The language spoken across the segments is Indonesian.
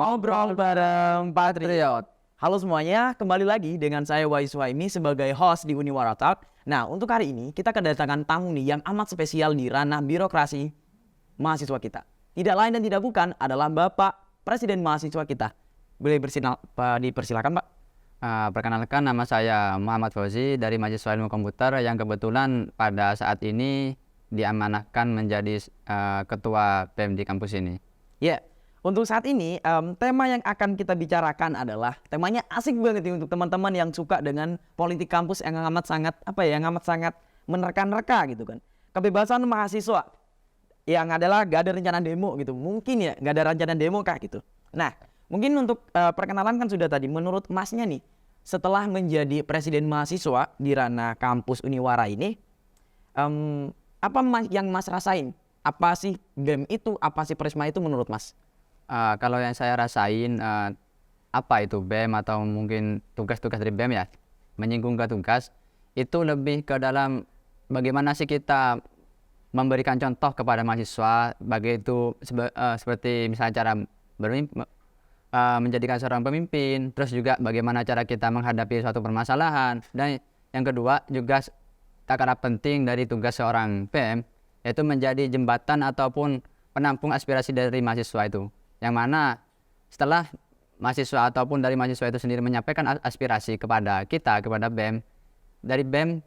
Ngobrol bareng Patriot. Halo semuanya, kembali lagi dengan saya Wai Suhaimi sebagai host di Uniwara Talk. Nah, untuk hari ini kita kedatangan tamu nih yang amat spesial di ranah birokrasi mahasiswa kita. Tidak lain dan tidak bukan adalah Bapak Presiden mahasiswa kita. Boleh dipersilakan, Pak? Perkenalkan, nama saya Muhammad Fauzi dari mahasiswa ilmu komputer yang kebetulan pada saat ini diamanahkan menjadi ketua BEM di kampus ini. Ya, untuk saat ini tema yang akan kita bicarakan adalah temanya asik banget nih untuk teman-teman yang suka dengan politik kampus yang amat sangat menerka-nerka gitu kan. Kebebasan mahasiswa yang adalah gak ada rencana demo gitu. Mungkin ya gak ada rencana demo kah gitu. Nah, mungkin untuk perkenalan kan sudah tadi. Menurut Masnya nih, setelah menjadi presiden mahasiswa di ranah kampus Uniwara ini, apa yang Mas rasain? Apa sih BEM itu? Apa sih Prisma itu menurut Mas? Kalau yang saya rasain, apa itu BEM atau mungkin tugas-tugas dari BEM ya, menyinggung ke tugas, itu lebih ke dalam bagaimana sih kita memberikan contoh kepada mahasiswa, seperti misalnya cara menjadikan seorang pemimpin, terus juga bagaimana cara kita menghadapi suatu permasalahan, dan yang kedua juga tak kalah penting dari tugas seorang BEM, yaitu menjadi jembatan ataupun penampung aspirasi dari mahasiswa itu. Yang mana setelah mahasiswa ataupun dari mahasiswa itu sendiri menyampaikan aspirasi kepada kita, kepada BEM, dari BEM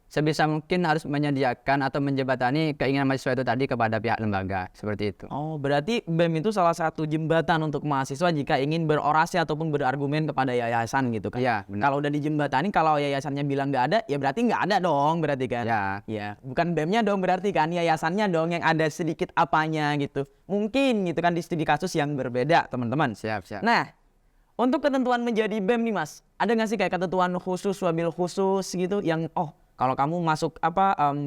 sebisa mungkin harus menyediakan atau menjembatani keinginan mahasiswa itu tadi kepada pihak lembaga, seperti itu. Oh, berarti BEM itu salah satu jembatan untuk mahasiswa jika ingin berorasi ataupun berargumen kepada yayasan gitu kan? Iya, benar. Kalau udah dijembatani, kalau yayasannya bilang nggak ada, ya berarti nggak ada dong berarti kan? Ya, bukan BEM-nya dong berarti kan, yayasannya dong yang ada sedikit apanya gitu. Mungkin gitu kan di studi kasus yang berbeda, teman-teman. Siap. Nah, untuk ketentuan menjadi BEM nih Mas, ada nggak sih kayak ketentuan khusus, wabil khusus gitu yang kalau kamu masuk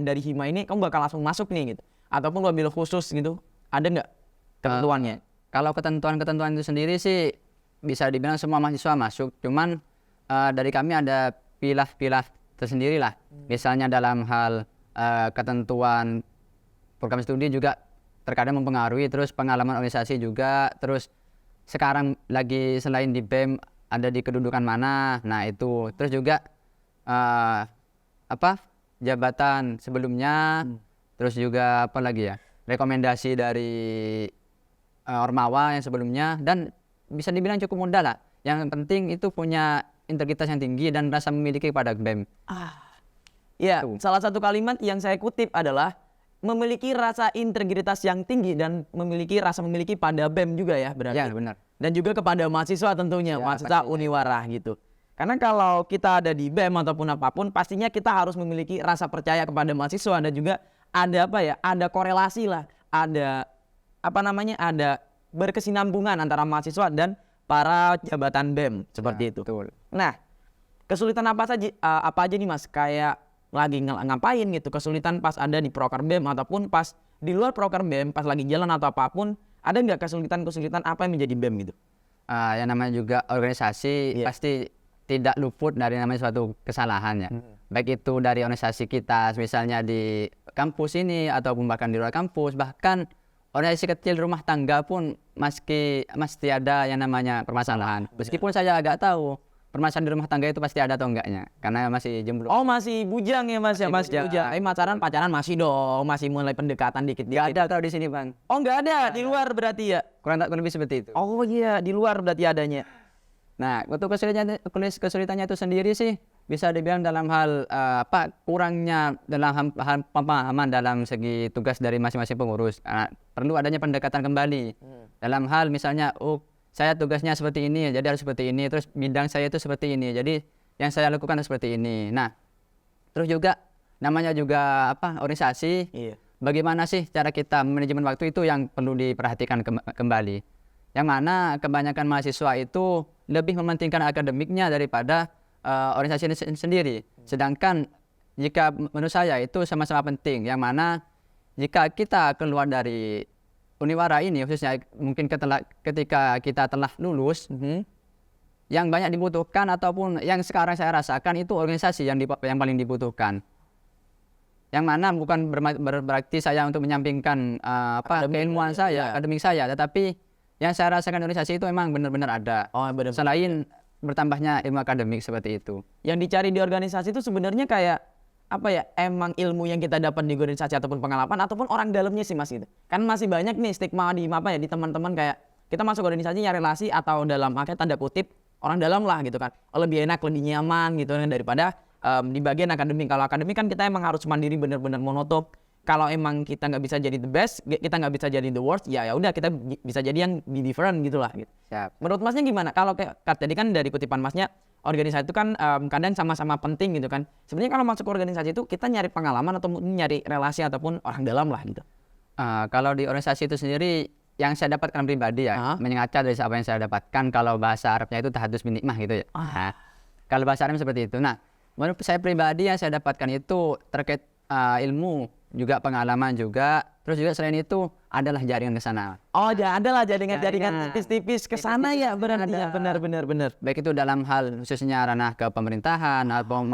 dari hima ini kamu bakal langsung masuk nih gitu, ataupun wabil khusus gitu, ada nggak ketentuannya? Kalau ketentuan itu sendiri sih bisa dibilang semua mahasiswa masuk, cuman dari kami ada pilah-pilah tersendiri lah. Misalnya dalam hal ketentuan program studi juga terkadang mempengaruhi, terus pengalaman organisasi juga, terus sekarang lagi selain di BEM ada di kedudukan mana, nah itu, terus juga jabatan sebelumnya, terus juga apa lagi ya, rekomendasi dari Ormawa yang sebelumnya, dan bisa dibilang cukup mudah lah. Yang penting itu punya integritas yang tinggi dan rasa memiliki kepada BEM. Ya, salah satu kalimat yang saya kutip adalah memiliki rasa integritas yang tinggi dan memiliki rasa memiliki pada BEM juga ya berarti. Ya, benar. Dan juga kepada mahasiswa tentunya, Ya, mahasiswa pastinya. Uniwara gitu. Karena kalau kita ada di BEM ataupun apapun, pastinya kita harus memiliki rasa percaya kepada mahasiswa dan juga ada ada korelasi lah, ada ada berkesinambungan antara mahasiswa dan para jabatan BEM seperti itu. Betul. Nah, kesulitan apa aja nih Mas? Kayak lagi ngapain gitu, kesulitan pas ada di proker BEM ataupun pas di luar proker BEM, pas lagi jalan atau apapun, ada nggak kesulitan apa yang menjadi BEM gitu? Yang namanya juga organisasi pasti tidak luput dari namanya suatu kesalahan ya. Baik itu dari organisasi kita, misalnya di kampus ini ataupun bahkan di luar kampus, bahkan organisasi kecil rumah tangga pun mesti ada yang namanya permasalahan. Meskipun saya agak tahu permasalahan di rumah tangga itu pasti ada atau enggaknya, karena masih jomblo. Oh, masih bujang ya Mas ya, Mas bujang. bujang. Pacaran masih dong, masih mulai pendekatan dikit-dikit. Nggak ada kalau di sini, Bang. Oh, nggak ada di luar berarti ya? Kurang lebih seperti itu. Oh iya, di luar berarti adanya. Nah, untuk kesulitannya itu sendiri sih bisa dibilang dalam hal kurangnya dalam hal pemahaman dalam segi tugas dari masing-masing pengurus. Perlu adanya pendekatan kembali dalam hal misalnya, saya tugasnya seperti ini, jadi harus seperti ini. Terus bidang saya itu seperti ini, jadi yang saya lakukan seperti ini. Nah, terus juga namanya juga organisasi. Bagaimana sih cara kita manajemen waktu itu yang perlu diperhatikan kembali. Yang mana kebanyakan mahasiswa itu lebih mementingkan akademiknya daripada organisasi ini sendiri. Sedangkan jika menurut saya itu sama-sama penting. Yang mana jika kita keluar dari Uniwara ini, khususnya mungkin ketika kita telah lulus, yang banyak dibutuhkan ataupun yang sekarang saya rasakan itu organisasi yang paling dibutuhkan. Yang mana bukan berarti saya untuk menyampingkan keilmuan saya, akademik saya, tetapi yang saya rasakan organisasi itu emang benar-benar ada. Oh, benar. Selain bertambahnya ilmu akademik seperti itu. Yang dicari di organisasi itu sebenarnya kayak apa ya? Emang ilmu yang kita dapat di organisasi ataupun pengalaman ataupun orang dalamnya sih Mas gitu. Kan masih banyak nih stigma di apa ya di teman-teman kayak kita masuk organisasi nyari relasi atau dalam akhirnya tanda kutip orang dalam lah gitu kan. Lebih enak, lebih nyaman gitu kan daripada di bagian akademik. Kalau akademik kan kita emang harus mandiri benar-benar monoton. Kalau emang kita nggak bisa jadi the best, kita nggak bisa jadi the worst, ya udah kita bisa jadi yang be different gitulah. Gitu. Siap. Menurut Masnya gimana? Kalau kayak tadi kan dari kutipan Masnya, organisasi itu kan kadang sama-sama penting gitu kan. Sebenarnya kalau masuk ke organisasi itu kita nyari pengalaman atau nyari relasi ataupun orang dalam lah gitu. Kalau di organisasi itu sendiri, yang saya dapatkan pribadi ya, menyengaja dari apa yang saya dapatkan, kalau bahasa Arabnya itu tahadus bin nikmah gitu ya. Nah, kalau bahasa Arabnya seperti itu. Nah, menurut saya pribadi yang saya dapatkan itu terkait ilmu, juga pengalaman juga, terus juga selain itu adalah jaringan ke sana. Oh, ya adalah jaringan tipis-tipis ke sana ya, berarti ya, benar. Baik itu dalam hal khususnya ranah ke pemerintahan atau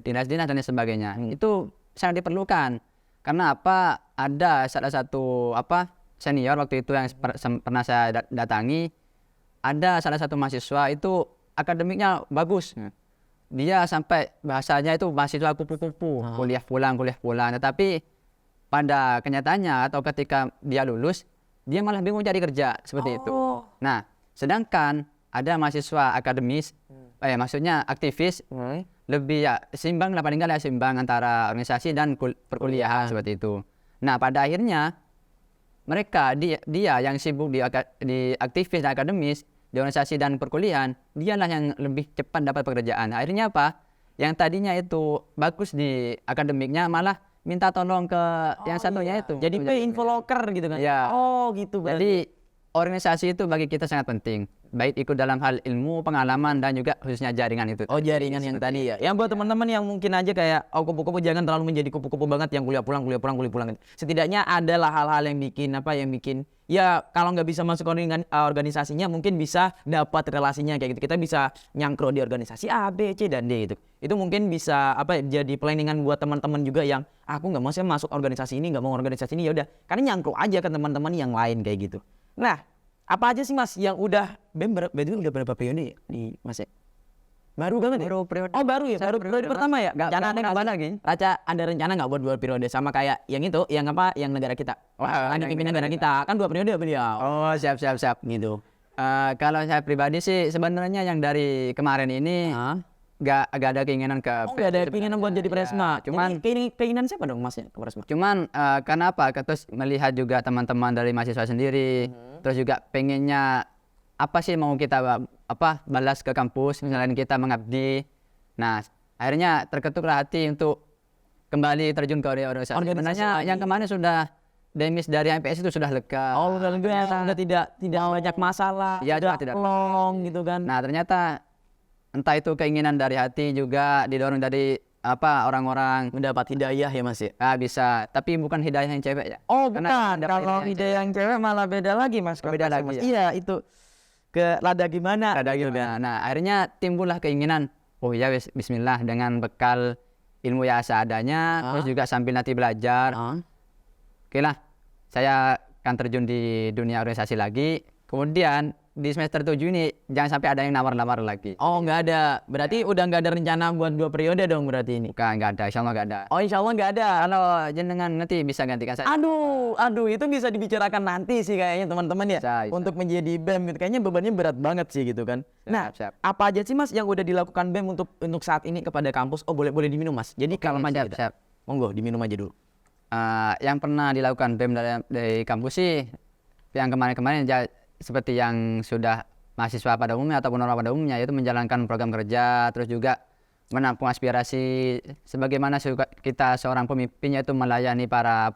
dinas-dinas dan lain sebagainya. Itu sangat diperlukan. Karena apa? Ada salah satu senior waktu itu yang pernah saya datangi, ada salah satu mahasiswa itu akademiknya bagus. Dia sampai bahasanya itu mahasiswa kupu-kupu, kuliah pulang. Tetapi pada kenyataannya atau ketika dia lulus, dia malah bingung cari kerja seperti itu. Nah, sedangkan ada mahasiswa akademis, maksudnya aktivis, lebih ya seimbang lah, paling nggak ya seimbang antara organisasi dan perkuliahan seperti itu. Nah, pada akhirnya mereka dia yang sibuk di aktivis dan akademis, di organisasi dan perkuliahan, dialah yang lebih cepat dapat pekerjaan. Akhirnya apa? Yang tadinya itu bagus di akademiknya malah minta tolong ke yang satunya itu. Jadi infoloker gitu kan? Ya. Oh gitu berarti. Jadi organisasi itu bagi kita sangat penting. Baik ikut dalam hal ilmu, pengalaman, dan juga khususnya jaringan itu. Oh jaringan yang tadi ya. Yang buat teman-teman yang mungkin aja kayak kupu-kupu, jangan terlalu menjadi kupu-kupu banget yang kuliah pulang. Setidaknya adalah hal-hal yang bikin ya kalau nggak bisa masuk organisasinya mungkin bisa dapat relasinya kayak gitu. Kita bisa nyangkro di organisasi A, B, C dan D gitu. Itu mungkin bisa jadi planningan buat teman-teman juga yang aku nggak mau sih masuk organisasi ini, nggak mau organisasi ini, ya udah. Karena nyangkro aja ke teman-teman yang lain kayak gitu. Nah, apa aja sih Mas yang udah udah berapa periode nih Mas ya? Baru banget ya? Baru periode. Oh baru ya? Baru periode pertama ya? Rencana ada lagi. ada rencana nggak buat 2 periode sama kayak yang itu, yang yang negara kita? Wah, ada pimpinan negara kita kan 2 periode beliau. Oh siap gitu. Kalau saya pribadi sih sebenarnya yang dari kemarin ini gak ada keinginan ke nggak ada keinginan buat jadi presma. Cuman keinginan siapa dong Mas ya ke presma? Cuman kenapa? Terus melihat juga teman-teman dari mahasiswa sendiri, terus juga pengennya apa sih mau kita balas ke kampus selain kita mengabdi. Nah, akhirnya terketuklah hati untuk kembali terjun ke organisasi. Sebenarnya yang kemarin sudah demis dari MPS itu sudah lega. Oh, udah lega, sudah tidak banyak masalah. Ya, tidak long gitu kan. Nah, ternyata entah itu keinginan dari hati juga didorong dari orang-orang mendapat hidayah ya Mas ya? Bisa, tapi bukan hidayah yang cewek ya. Oh bukan, kalau hidayah yang cewek malah beda lagi Mas. Beda lagi Mas. ya? Iya itu ke lada gimana? Nah akhirnya timbullah keinginan, oh ya bismillah dengan bekal ilmu yang seadanya, terus juga sambil nanti belajar. Oke lah, saya akan terjun di dunia organisasi lagi. Kemudian di semester 7 ini jangan sampai ada yang nawar-nawar lagi. Oh nggak ada, berarti udah nggak ada rencana buat 2 periode dong berarti ini? Bukan, nggak ada, insya Allah nggak ada. Oh insya Allah nggak ada. Kalau jenengan nanti bisa gantikan saya. Aduh itu bisa dibicarakan nanti sih kayaknya teman-teman ya. Bisa. Untuk menjadi BEM gitu, kayaknya bebannya berat banget sih gitu kan. Siap. Apa aja sih Mas yang udah dilakukan BEM untuk saat ini kepada kampus? Oh boleh diminum Mas. Jadi kalau siap. Monggo diminum aja dulu. Yang pernah dilakukan BEM dari kampus sih, yang kemarin-kemarin seperti yang sudah mahasiswa pada umumnya ataupun orang pada umumnya, yaitu menjalankan program kerja, terus juga menampung aspirasi sebagaimana kita seorang pemimpin, yaitu melayani para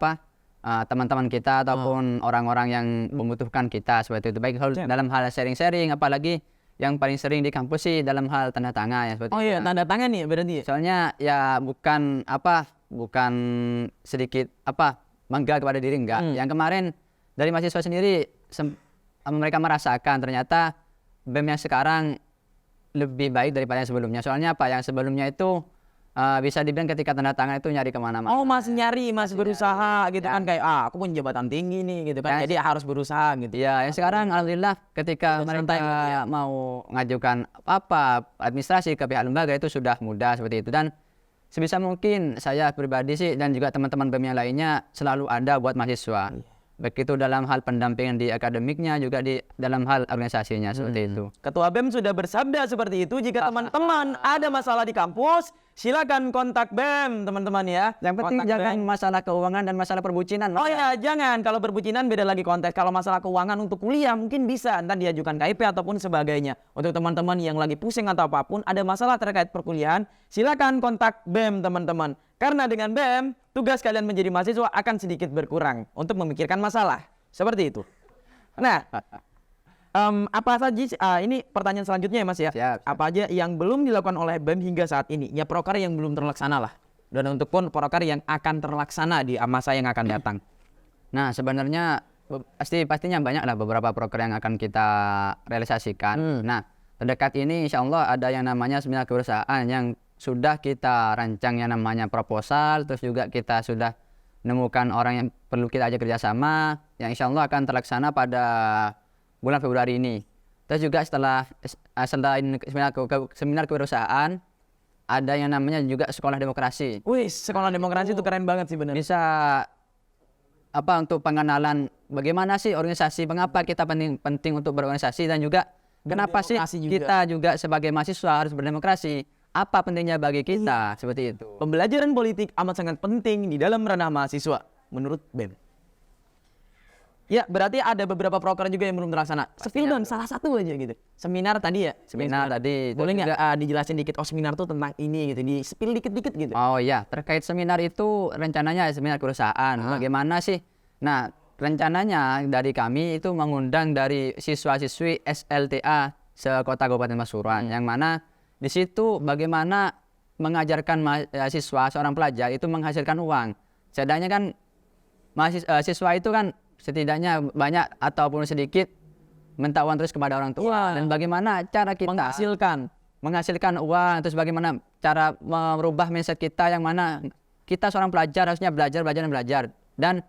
teman-teman kita ataupun orang-orang yang membutuhkan kita seperti itu, baik dalam hal sharing-sharing, apalagi yang paling sering di kampus sih dalam hal tanda tangan ya seperti itu. Oh iya, tanda tangan nih berarti. Soalnya ya bukan sedikit bangga kepada diri enggak. Yang kemarin dari mahasiswa sendiri mereka merasakan ternyata BEM yang sekarang lebih baik daripada yang sebelumnya. Soalnya yang sebelumnya itu bisa dibilang ketika tanda tangan itu nyari kemana-mana. Oh, masih nyari, masih berusaha gitu kan, kayak aku punya jabatan tinggi nih gitu kan. Jadi harus berusaha gitu. Ya, yang sekarang alhamdulillah ketika mereka mau ngajukan apa administrasi ke pihak lembaga itu sudah mudah seperti itu. Dan sebisa mungkin saya pribadi sih dan juga teman-teman BEM yang lainnya selalu ada buat mahasiswa. Baik itu dalam hal pendampingan di akademiknya juga di dalam hal organisasinya seperti itu. Ketua BEM sudah bersabda seperti itu. Jika teman-teman ada masalah di kampus, silakan kontak BEM, teman-teman ya. Yang penting Kontak jangan BEM. masalah keuangan dan masalah perbucinan. Oh ya, jangan. Kalau berbucinan beda lagi konteks. Kalau masalah keuangan untuk kuliah mungkin bisa ntar diajukan KIP ataupun sebagainya. Untuk teman-teman yang lagi pusing atau apapun, ada masalah terkait perkuliahan, silakan kontak BEM, teman-teman. Karena dengan BEM, tugas kalian menjadi mahasiswa akan sedikit berkurang untuk memikirkan masalah. Seperti itu. Nah, apa saja ini pertanyaan selanjutnya ya Mas ya? Siap. Apa aja yang belum dilakukan oleh BEM hingga saat ini? Ya proker yang belum terlaksana lah. Dan untuk pun proker yang akan terlaksana di masa yang akan datang. Nah, sebenarnya pastinya banyak lah beberapa proker yang akan kita realisasikan. Nah, terdekat ini insya Allah ada yang namanya seminar kewirausahaan yang sudah kita rancang yang namanya proposal, terus juga kita sudah menemukan orang yang perlu kita ajak kerjasama, yang insya Allah akan terlaksana pada bulan Februari ini. Terus juga selain seminar kewirausahaan, ada yang namanya juga sekolah demokrasi. Wih, sekolah demokrasi itu keren banget sih bener. Bisa untuk pengenalan bagaimana sih organisasi, mengapa kita penting untuk berorganisasi, dan juga kenapa sih kita juga sebagai mahasiswa harus berdemokrasi. Apa pentingnya bagi kita, seperti itu. Pembelajaran politik amat sangat penting di dalam ranah mahasiswa menurut BEM. Ya, berarti ada beberapa proker juga yang belum terlaksana. Spill dong, salah satu aja gitu. Seminar tadi ya? Seminar tadi. Boleh nggak dijelasin dikit, oh seminar tuh tentang ini gitu, di spill dikit-dikit gitu. Oh iya, terkait seminar itu rencananya seminar kewirausahaan. Bagaimana sih? Nah, rencananya dari kami itu mengundang dari siswa-siswi SLTA se-Kota Kabupaten Pasuruan, yang mana di situ bagaimana mengajarkan siswa, seorang pelajar itu menghasilkan uang. Setidaknya kan siswa itu kan setidaknya banyak ataupun sedikit minta uang terus kepada orang tua. Dan bagaimana cara kita menghasilkan uang, terus bagaimana cara merubah mindset kita yang mana kita seorang pelajar harusnya belajar. Dan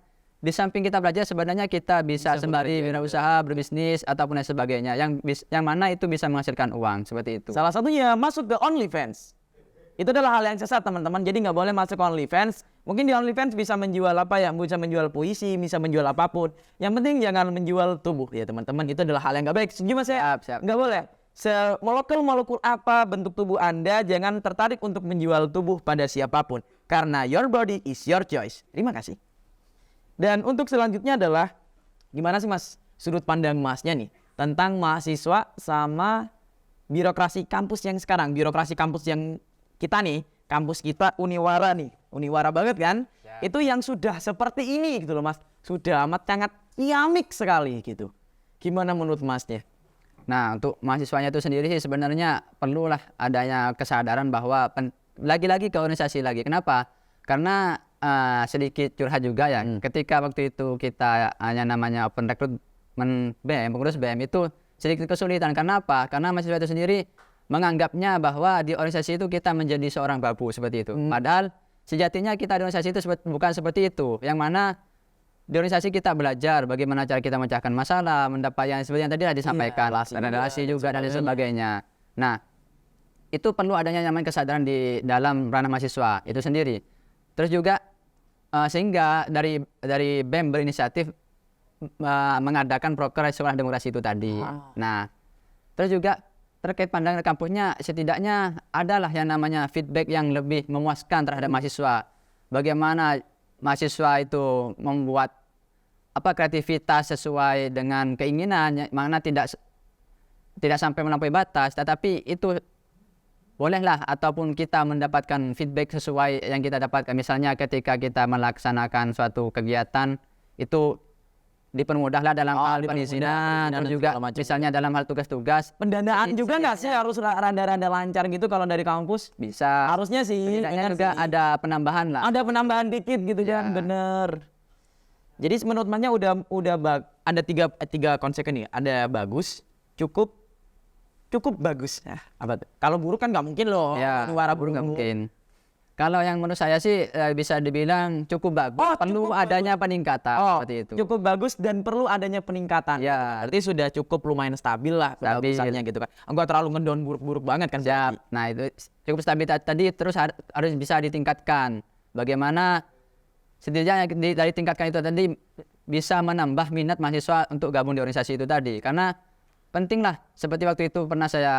di samping kita belajar sebenarnya kita bisa sembari wirausaha, berbisnis ataupun lain sebagainya yang mana itu bisa menghasilkan uang seperti itu. Salah satunya masuk ke OnlyFans. Itu adalah hal yang sesat teman-teman. Jadi nggak boleh masuk ke OnlyFans. Mungkin di OnlyFans bisa menjual apa ya? Bisa menjual puisi, bisa menjual apapun. Yang penting jangan menjual tubuh ya teman-teman. Itu adalah hal yang nggak baik. Setuju Mas ya? Siap. Nggak boleh. Semolekul apa bentuk tubuh Anda, jangan tertarik untuk menjual tubuh pada siapapun. Karena your body is your choice. Terima kasih. Dan untuk selanjutnya adalah gimana sih Mas sudut pandang Masnya nih tentang mahasiswa sama birokrasi kampus yang sekarang, birokrasi kampus yang kita nih, kampus kita Uniwara nih, Uniwara banget kan? Ya. Itu yang sudah seperti ini gitu loh Mas, sudah amat sangat iamik sekali gitu. Gimana menurut Masnya? Nah, untuk mahasiswanya itu sendiri sih sebenarnya perlulah adanya kesadaran bahwa lagi-lagi ke organisasi lagi. Kenapa? Karena sedikit curhat juga ya. Ketika waktu itu kita hanya namanya open recruitment BEM, pengurus BEM itu sedikit kesulitan. Kenapa? Karena mahasiswa itu sendiri menganggapnya bahwa di organisasi itu kita menjadi seorang babu seperti itu. Padahal sejatinya kita di organisasi itu bukan seperti itu. Yang mana di organisasi kita belajar bagaimana cara kita memecahkan masalah, mendapat yang seperti yang tadi disampaikan, relasi juga dan sebagainya. Nah, itu perlu adanya namanya kesadaran di dalam ranah mahasiswa itu sendiri. Terus juga sehingga dari BEM berinisiatif mengadakan proker sekolah demokrasi itu tadi. Nah, terus juga terkait pandangan kampusnya setidaknya adalah yang namanya feedback yang lebih memuaskan terhadap mahasiswa. Bagaimana mahasiswa itu membuat kreativitas sesuai dengan keinginan, mana tidak sampai melampaui batas, tetapi itu bolehlah ataupun kita mendapatkan feedback sesuai yang kita dapatkan. Misalnya ketika kita melaksanakan suatu kegiatan itu dipermudahlah dalam hal perizinan, dan juga misalnya dalam hal tugas-tugas. Pendanaan juga nggak sih harus rada-rada lancar gitu kalau dari kampus? Bisa. Harusnya sih. Setidaknya juga ada penambahan lah. Ada penambahan dikit gitu kan, bener. Jadi menurut Masnya udah ada tiga konsep nih. Ada bagus, cukup bagus. Nah, apa tuh? Kalau buruk kan nggak mungkin loh. Ya, Uniwara buruk nggak mungkin. Kalau yang menurut saya sih bisa dibilang cukup bagus. Perlu cukup adanya peningkatan seperti itu. Cukup bagus dan perlu adanya peningkatan. Ya. Berarti sudah cukup lumayan stabil lah kebagusannya gitu kan. Enggak terlalu ngedown buruk-buruk banget kan. Siap. Nah itu cukup stabil tadi, terus harus bisa ditingkatkan. Bagaimana setidaknya dari tingkatkan itu tadi bisa menambah minat mahasiswa untuk gabung di organisasi itu tadi. Karena penting lah, seperti waktu itu pernah saya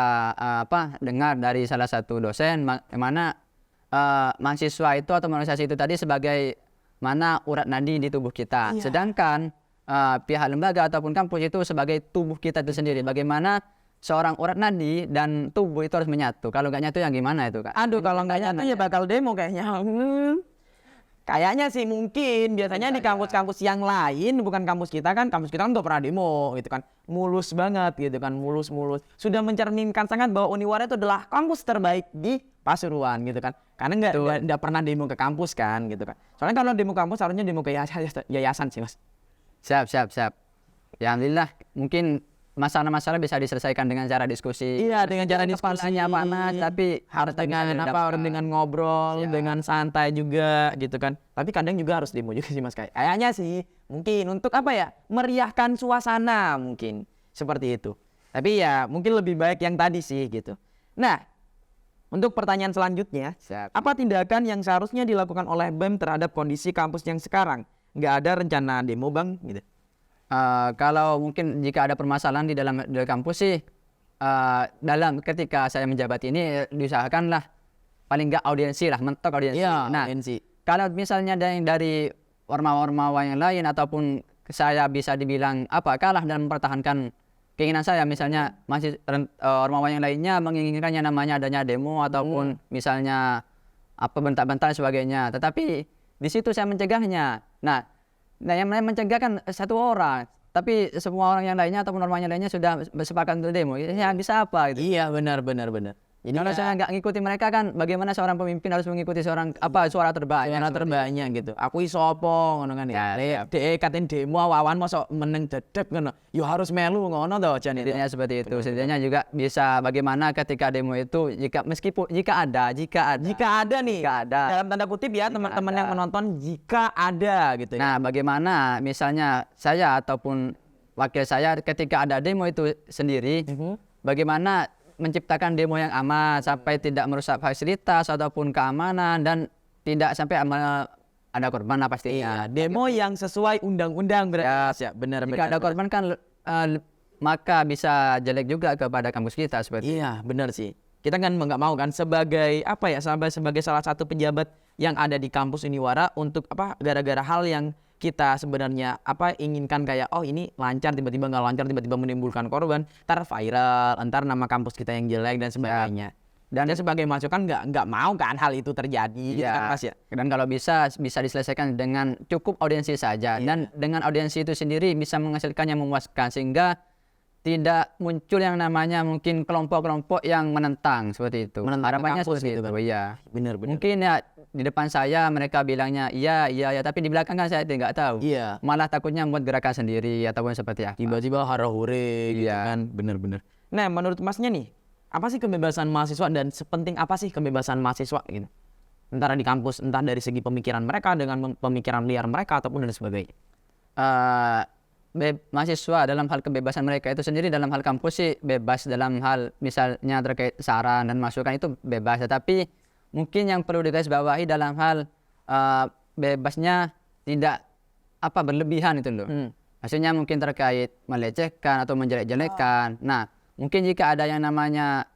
dengar dari salah satu dosen mana mahasiswa itu atau organisasi itu tadi sebagai mana urat nadi di tubuh kita. Iya. Sedangkan pihak lembaga ataupun kampus itu sebagai tubuh kita itu sendiri. Bagaimana seorang urat nadi dan tubuh itu harus menyatu. Kalau nggak nyatu ya gimana itu, Kak? Aduh, kalau nggak nyatu ya bakal demo kayaknya. Kayaknya sih mungkin biasanya di kampus-kampus yang lain, bukan kampus kita kan nggak pernah demo gitu kan, mulus banget gitu kan, mulus. Sudah mencerminkan sangat bahwa Uniwara itu adalah kampus terbaik di Pasuruan gitu kan, karena nggak pernah demo ke kampus kan gitu kan. Soalnya kalau demo kampus harusnya demo ke yayasan sih mas. Siap. Ya alhamdulillah mungkin masalah-masalah bisa diselesaikan dengan cara diskusi. Iya, dengan cara diskusinya panas, tapi harus dengan ngobrol, dengan santai juga gitu kan. Tapi kadang juga harus demo juga sih mas, kayaknya sih mungkin untuk meriahkan suasana mungkin seperti itu. Tapi ya mungkin lebih baik yang tadi sih gitu. Nah, untuk pertanyaan selanjutnya, apa tindakan yang seharusnya dilakukan oleh BEM terhadap kondisi kampus yang sekarang? Nggak ada rencana demo bang gitu. Kalau mungkin jika ada permasalahan di dalam kampus sih, dalam ketika saya menjabat ini diusahakanlah paling nggak audiensi lah, mentok audiensi. Iya, Nah, audiensi. kalau misalnya dari ormawa-ormawa yang lain ataupun saya bisa dibilang kalah dalam mempertahankan keinginan saya, misalnya masih ormawa yang lainnya menginginkan yang namanya adanya demo ataupun misalnya bentak-bentak dan sebagainya. Tetapi di situ saya mencegahnya. Nah, yang mencegah kan satu orang, tapi semua orang yang lainnya ataupun orangnya lainnya sudah bersepakat untuk demo. Ya bisa apa gitu? Iya benar. Jadi kalau saya nggak ngikuti mereka kan, bagaimana seorang pemimpin harus mengikuti suara terbanyak? Suara terbanyak gitu. Aku iso apa ngono kan ya. Katen demo awan mosok meneng dedek ngono. Yo harus melu ngono to jan itu. Setidaknya seperti itu. Setidaknya juga bisa bagaimana ketika demo itu jika ada dalam tanda kutip ya teman-teman yang menonton, jika ada gitu ya. Nah, bagaimana misalnya saya ataupun wakil saya ketika ada demo itu sendiri, bagaimana menciptakan demo yang aman sampai tidak merusak fasilitas ataupun keamanan dan tidak sampai ada korban lah pastinya. Iya, demo yang sesuai undang-undang berarti. Ya, benar. Jika ada korban kan maka bisa jelek juga kepada kampus kita seperti. Iya, benar sih. Kita kan nggak mau kan sebagai sebagai salah satu pejabat yang ada di kampus Uniwara untuk gara-gara hal yang kita sebenarnya inginkan kayak ini lancar tiba-tiba nggak lancar, tiba-tiba menimbulkan korban, ntar viral, ntar nama kampus kita yang jelek dan sebagainya. Dan sebagai masukan nggak mau kan hal itu terjadi gitu kan Mas ya. Dan kalau bisa diselesaikan dengan cukup audiensi saja dan dengan audiensi itu sendiri bisa menghasilkan yang memuaskan sehingga tidak muncul yang namanya mungkin kelompok-kelompok yang menentang seperti itu. Harapannya seperti itu. Kan? Iya. Benar. Mungkin ya di depan saya mereka bilangnya iya, tapi di belakang kan saya tidak tahu. Iya. Malah takutnya membuat gerakan sendiri ataupun seperti apa. Tiba-tiba hara-hure gitu kan. Benar. Nah, menurut Masnya nih, apa sih kebebasan mahasiswa dan sepenting apa sih kebebasan mahasiswa gitu? Entah di kampus, entah dari segi pemikiran mereka dengan pemikiran liar mereka ataupun dan sebagainya. Mahasiswa dalam hal kebebasan mereka itu sendiri dalam hal kampus sih bebas dalam hal misalnya terkait saran dan masukan itu bebas, tetapi mungkin yang perlu digarisbawahi dalam hal bebasnya tidak berlebihan itu loh. Maksudnya mungkin terkait melecehkan atau menjelek-jelekan. Nah, mungkin jika ada yang namanya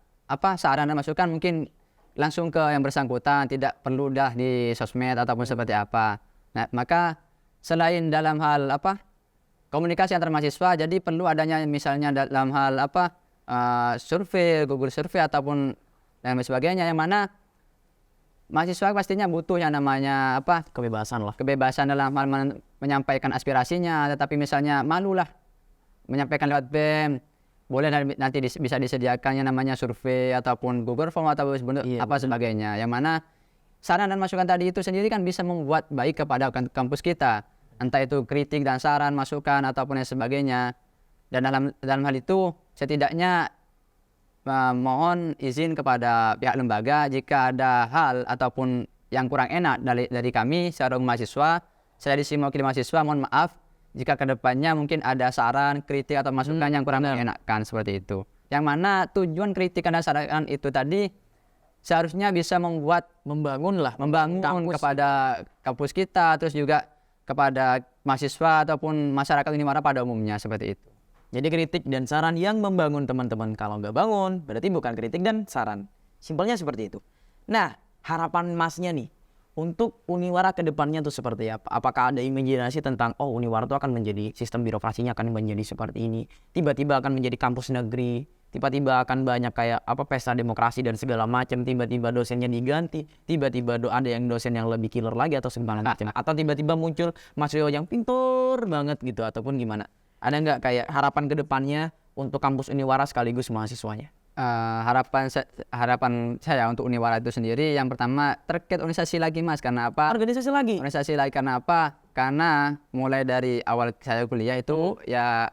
saran dan masukan mungkin langsung ke yang bersangkutan, tidak perlu dah di sosmed ataupun seperti apa. Nah, maka selain dalam hal komunikasi antar mahasiswa, jadi perlu adanya misalnya dalam hal survei, Google survei ataupun dan sebagainya, yang mana mahasiswa pastinya butuh yang namanya kebebasan dalam hal menyampaikan aspirasinya, tetapi misalnya malulah menyampaikan lewat BEM, boleh nanti bisa disediakan yang namanya survei ataupun Google Form atau sebagainya, yang mana saran dan masukan tadi itu sendiri kan bisa membuat baik kepada kampus kita. Entah itu kritik dan saran, masukan ataupun yang sebagainya. Dan dalam hal itu setidaknya mohon izin kepada pihak lembaga jika ada hal ataupun yang kurang enak dari kami secara mahasiswa, saya di sini mewakili mahasiswa, mohon maaf jika kedepannya mungkin ada saran, kritik atau masukan yang kurang mengenakan seperti itu. Yang mana tujuan kritikan dan saran itu tadi seharusnya bisa membangun kampus. Kepada kampus kita, terus juga kepada mahasiswa ataupun masyarakat Uniwara pada umumnya seperti itu. Jadi kritik dan saran yang membangun teman-teman. Kalau nggak bangun, berarti bukan kritik dan saran. Simpelnya seperti itu. Nah, harapan Masnya nih, untuk Uniwara ke depannya tuh seperti apa? Apakah ada imajinasi tentang, oh Uniwara tuh akan menjadi, sistem birokrasinya akan menjadi seperti ini. Tiba-tiba akan menjadi kampus negeri. Tiba-tiba akan banyak kayak pesta demokrasi dan segala macam. Tiba-tiba dosennya diganti. Tiba-tiba ada yang dosen yang lebih killer lagi atau segala macam. Atau tiba-tiba muncul mahasiswa yang pintur banget gitu. Ataupun gimana? Ada nggak kayak harapan ke depannya untuk kampus Uniwara sekaligus mahasiswanya? Harapan saya untuk Uniwara itu sendiri, yang pertama terkait organisasi lagi Mas. Karena apa? Organisasi lagi? Organisasi lagi karena apa? Karena mulai dari awal saya kuliah itu ya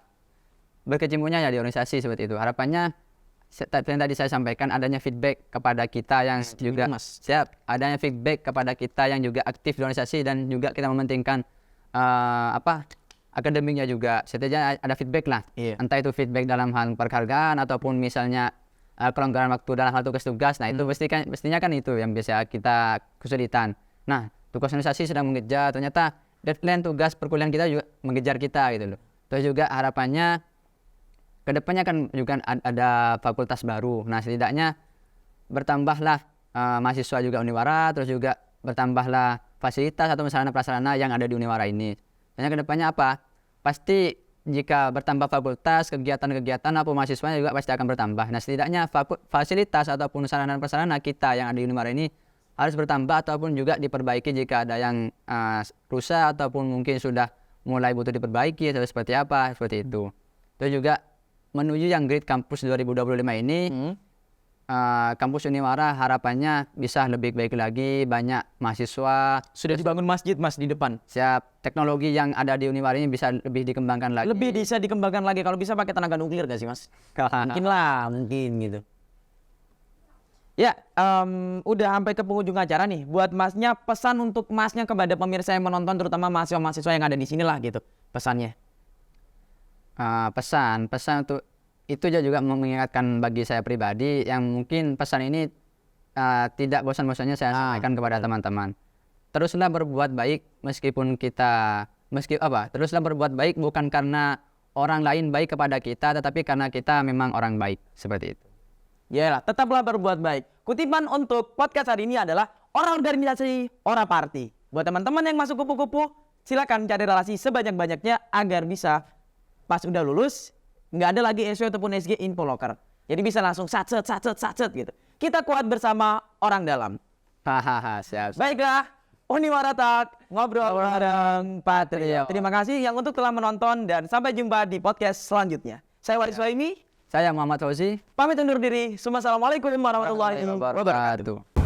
berkecimpungnya ya di organisasi seperti itu. Harapannya yang tadi saya sampaikan, adanya feedback kepada kita yang juga adanya feedback kepada kita yang juga aktif di organisasi dan juga kita mementingkan akademiknya juga. Setidaknya ada feedback lah. Entah itu feedback dalam hal penghargaan ataupun misalnya kelonggaran waktu dalam hal tugas-tugas. Nah, itu pastinya kan itu yang biasa kita kesulitan. Nah, tugas organisasi sedang mengejar, ternyata deadline tugas perkuliahan kita juga mengejar kita gitu loh. Terus juga harapannya kedepannya kan juga ada fakultas baru. Nah, setidaknya bertambahlah mahasiswa juga Uniwara, terus juga bertambahlah fasilitas atau sarana-prasarana yang ada di Uniwara ini. Dan kedepannya apa? Pasti jika bertambah fakultas, kegiatan-kegiatan apa mahasiswanya juga pasti akan bertambah. Nah, setidaknya fasilitas ataupun sarana-prasarana kita yang ada di Uniwara ini harus bertambah ataupun juga diperbaiki jika ada yang rusak ataupun mungkin sudah mulai butuh diperbaiki atau seperti apa, seperti itu. Terus juga menuju yang Great Campus 2025 ini, kampus Uniwara harapannya bisa lebih baik lagi, banyak mahasiswa. Sudah dibangun masjid Mas di depan. Siap, teknologi yang ada di Uniwara ini bisa lebih dikembangkan lagi. Lebih bisa dikembangkan lagi, kalau bisa pakai tenaga nuklir gak sih Mas? Mungkin gitu. Ya, udah sampai ke penghujung acara nih. Buat Masnya, pesan untuk Masnya kepada pemirsa yang menonton, terutama mahasiswa-mahasiswa yang ada di sini lah gitu, pesannya. Pesan untuk itu juga mengingatkan bagi saya pribadi, yang mungkin pesan ini tidak bosan-bosannya saya sampaikan kepada teman-teman. Teruslah berbuat baik teruslah berbuat baik bukan karena orang lain baik kepada kita, tetapi karena kita memang orang baik, seperti itu. Yalah, tetaplah berbuat baik. Kutipan untuk podcast hari ini adalah orang organisasi, orang party. Buat teman-teman yang masuk kupu-kupu, silakan cari relasi sebanyak-banyaknya agar bisa pas udah lulus nggak ada lagi SW ataupun SG info locker. Jadi bisa langsung sacet gitu. Kita kuat bersama orang dalam. Siap. Baiklah, Uniwara Talk, ngobrol bareng Patrio. Terima kasih yang untuk telah menonton dan sampai jumpa di podcast selanjutnya. Saya Waris Waimi. Saya Muhammad Fauzi. Pamit undur diri. Assalamualaikum warahmatullahi wabarakatuh.